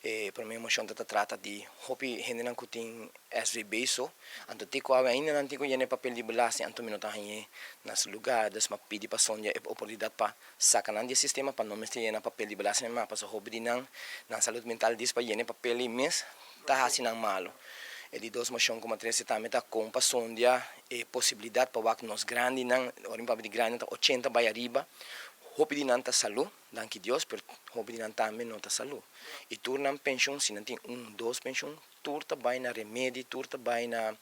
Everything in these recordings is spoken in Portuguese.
E para mim a moção trata de hopi hindi nang kuting SVB so anto tiko ainda não tiko yene papel de belase anto minuta hanye nas lugares mas pedi para sonja e oportunidade para sacanan de sistema para não mexer yene papel de belase mas para hopi de nang saúde mental diz para yene papel e mes tá assim nang malo e de dois moção como três também tá com para sonja e possibilidade para wak nos grande nang orim para de grande 80 vai arriba hopi di nanta salu, danke Dios, per hopi di nanta amen nota salu. E tornam pension, se não tem dois pension, turta vai na remédio, turta vai na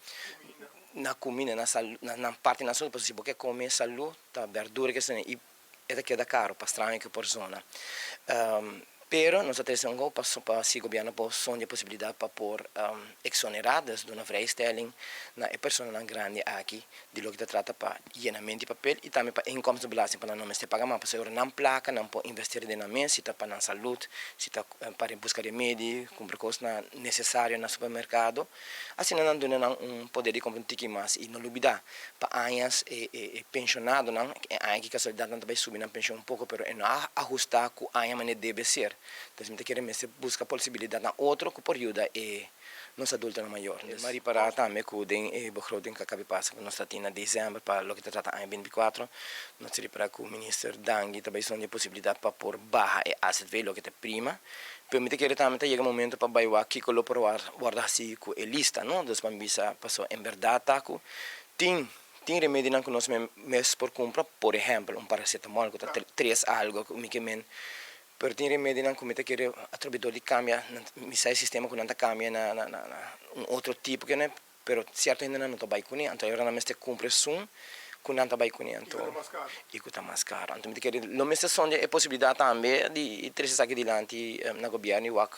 comida, na parte na saúde, se você comer salu, tá verdura que são e é que é caro para estranho que persona. Pero nós temos para si governo por sonha possibilidade para por exoneradas de uma vrijstelling na persona grande aqui de lo que trata para llenamento de papel e também para inkomstenbelasting para não se pagar mais para não placa não pode investir na mesa se está para na saúde se está para buscar remédio comprar coisas necessárias no supermercado assim não dá poder de comprar um ticket mais e não olvidar para anos pensionado não que a solidariedade não vai subir na pensão pouco pero é não ajustar com a maneira deve ser. Então, a gente busca a possibilidade na outro que por ajuda e nos adultos na maior. Mas reparar também que o begroting que acaba de passar nós em dezembro para o que trata em 2024, nós reparar que o ministro Dangi também são de possibilidade para pôr barra e asset value que é prima. Permite que também chega um momento para baixar que colo por guardar assim com a lista, não? Dos bambisa passou em verdade taco tem remédio que nós mesmos por compra, por exemplo, paracetamol que está 3 algo que me per tem remédio não como que attribuidor de cambia mi sai sistema que não cambia na outro tipo que né pero certo ainda não tá com ele então agora não mestre compra sum que não tá com ele então e que tá mais caro então me que não mestre sonha é possibilidade também de trazer aqui dilante na governo e wak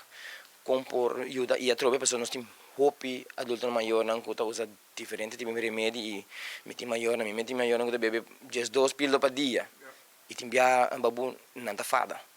compor ajuda e a trobe pessoas nós tem hopi adulto maior não que usa diferente tipo de remédio e meti maior não que bebe just 2 pílulas por dia e tem bia babu não tá fada